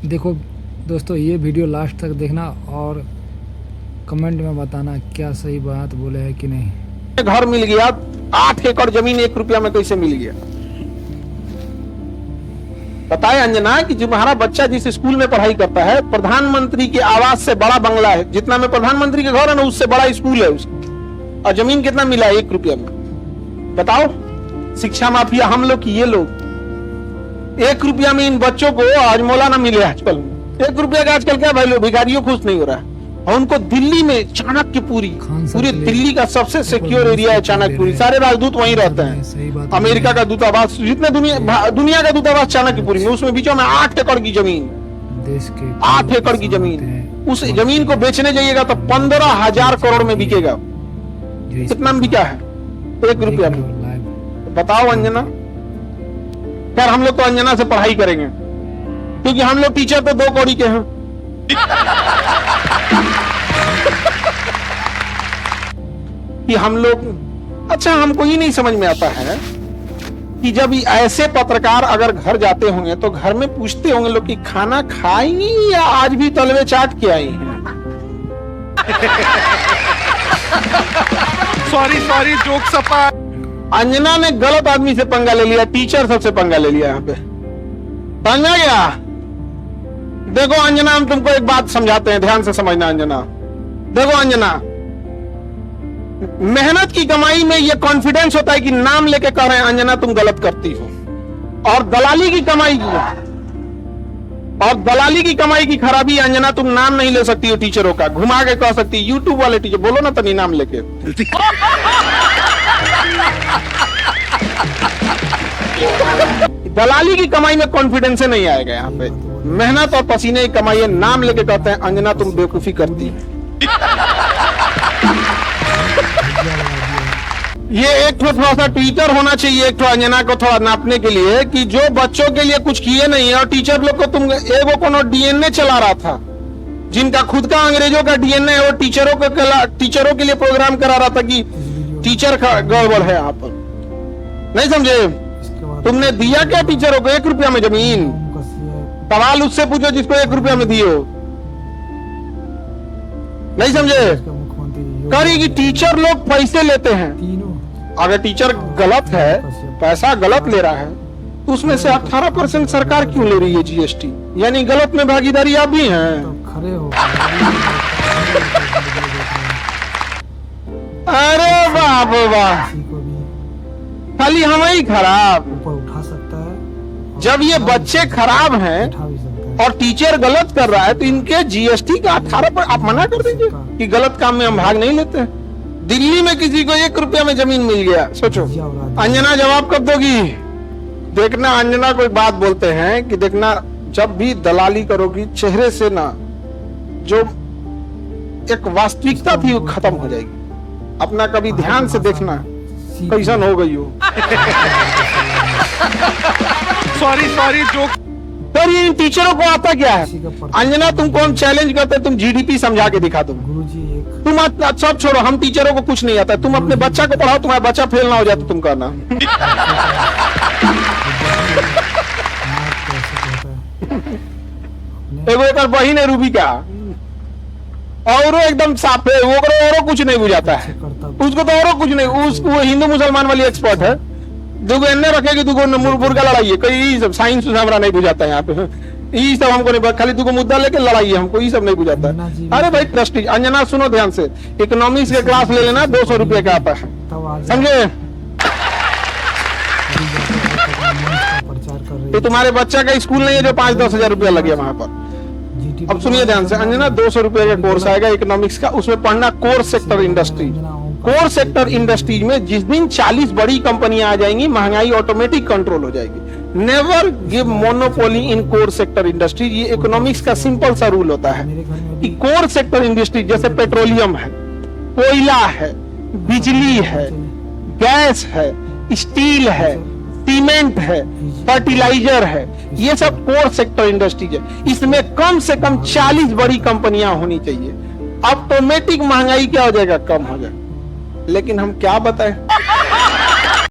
देखो दोस्तों, ये वीडियो लास्ट तक देखना और कमेंट में बताना क्या सही बात बोले है कि नहीं। घर मिल गया, 8 एकड़ जमीन 1 रुपया में कैसे मिल गया? बताए अंजना कि तुम्हारा बच्चा जिस स्कूल में पढ़ाई करता है, प्रधानमंत्री के आवास से बड़ा बंगला है, जितना में प्रधानमंत्री के घर है ना उससे बड़ा स्कूल है उसका, और जमीन कितना मिला है? 1 रुपया में। बताओ, शिक्षा माफिया हम लोग की ये लोग। 1 रुपया में इन बच्चों को आज मौला ना मिले आजकल। 1 रुपया का आजकल क्या वैल्यू? भिखारियों खुश नहीं हो रहा है। और उनको दिल्ली में चाणक्यपुरी, पूरे दिल्ली का सबसे सिक्योर एरिया है चाणक्यपुरी, सारे राजदूत वहीं रहते हैं। अमेरिका का दूतावास, जितने दुनिया का दूतावास चाणक्यपुरी में, उसमें बीचों में 8 एकड़ की जमीन, देश के 8 एकड़ की जमीन। उस जमीन को बेचने जाइएगा तो 15,000 करोड़ में बिकेगा। कितना में बिका है? 1 रुपया में। बताओ अंजना। खैर हम लोग तो अंजना से पढ़ाई करेंगे, क्योंकि हम लोग टीचर तो 2 कौड़ी के हैं। कि हम लोग, अच्छा हमको ही नहीं समझ में आता है कि जब ऐसे पत्रकार अगर घर जाते होंगे तो घर में पूछते होंगे लोग कि खाना खाएंगी या आज भी तलवे चाट के आई हैं? Sorry joke Sapa. अंजना ने गलत आदमी से पंगा ले लिया, टीचर सबसे पंगा ले लिया। यहाँ पे पंगा गया। देखो अंजना, हम तुमको एक बात समझाते हैं, ध्यान से समझना अंजना। देखो अंजना, मेहनत की कमाई में ये कॉन्फिडेंस होता है कि नाम लेके कह रहे हैं अंजना तुम गलत करती हो, और दलाली की कमाई की खराबी अंजना, तुम नाम नहीं ले सकती हो टीचरों का, घुमा के कह सकती। यूट्यूब वाले टीचर बोलो ना तनी नाम लेके। दलाली की कमाई में कॉन्फिडेंस नहीं आएगा। यहाँ पे मेहनत और पसीने की कमाई है, नाम लेके कहते हैं अंजना तुम बेवकूफी करती है। ये एक थोड़ा सा ट्विटर होना चाहिए, एक अंजना को थोड़ा नापने के लिए, कि जो बच्चों के लिए कुछ किए नहीं और टीचर लोग को तुम एगो कोनो डीएनए चला रहा था, जिनका खुद का अंग्रेजों का डीएनए है, वो टीचरों के लिए प्रोग्राम करा रहा था कि टीचर का गड़बड़ है। यहाँ पर नहीं समझे? तुमने दिया क्या टीचरों को? 1 रुपया में जमीन। सवाल उससे पूछो जिसको 1 रुपया में दियो। नहीं समझे? करेगी, टीचर लोग पैसे लेते हैं। अगर टीचर गलत है, पैसा गलत ले रहा है, तो उसमें से 18% सरकार क्यों ले रही है जीएसटी? यानी गलत में भागीदारी आप भी हैं। खड़े हो। अरे बाप वाह, खाली हम ही खराब। उठा सकता है। जब ये बच्चे खराब हैं और टीचर गलत कर रहा है, तो इनके जीएसटी का 18% आप मना कर दीजिए कि गलत काम में हम भाग नहीं लेते हैं। दिल्ली में किसी को 1 रुपया में जमीन मिल गया, सोचो। अंजना जवाब कब दोगी? देखना अंजना कोई बात बोलते हैं कि देखना, जब भी दलाली करोगी चेहरे से ना जो एक वास्तविकता थी वो खत्म हो जाएगी। अपना कभी ध्यान से देखना कैसन हो गई हो। Sorry joke. सर ये इन टीचरों को आता क्या है? अंजना तुमको हम चैलेंज करते, तुम जीडीपी समझा के दिखा दो। तुम सब छोड़ो, हम टीचरों को कुछ नहीं आता। तुम अपने बच्चा को पढ़ाओ, तुम्हारा बच्चा फेल ना हो जाए तो तुम कहना। एक बहिन है रूबी का, और एकदम साफ है, वो कुछ नहीं बुझाता है उसको, तो और कुछ नहीं। वो हिंदू मुसलमान वाली एक्सपर्ट है। दुगो एन्ने रखेगी, दुगो मुर्गा लड़ाई है। कई सब साइंस हमारा नहीं बुझाता है यहाँ पे। ये सब हमको नहीं, खाली दुगो मुद्दा लेके लड़ाई है, हमको ये सब नहीं बुझाता है। अरे भाई ट्रस्टी अंजना सुनो ध्यान से, इकोनॉमिक्स के क्लास ले लेना, 200 रुपये का आता है, समझे? तो तुम्हारे बच्चा का स्कूल नहीं है जो 5-10 हजार रुपया लगे वहां पर। अब सुनिए ध्यान से अंजना, 200 रुपये का कोर्स आएगा इकोनॉमिक्स का, उसमें पढ़ना core sector industry. Core sector industries में जिस दिन 40 बड़ी कंपनियां आ जाएंगी, महंगाई ऑटोमेटिक कंट्रोल हो जाएगी। नेवर गिव मोनोपोली इन कोर सेक्टर इंडस्ट्री। ये इकोनॉमिक्स का सिंपल सा रूल होता है कि कोर सेक्टर इंडस्ट्री जैसे पेट्रोलियम है, कोयला है, बिजली है, गैस है, स्टील है, सीमेंट है, फर्टिलाइजर है, ये सब कोर सेक्टर इंडस्ट्रीज है। इसमें कम से कम 40 बड़ी कंपनियां होनी चाहिए। ऑटोमेटिक महंगाई क्या हो जाएगा? कम हो जाएगा। लेकिन हम क्या बताएं?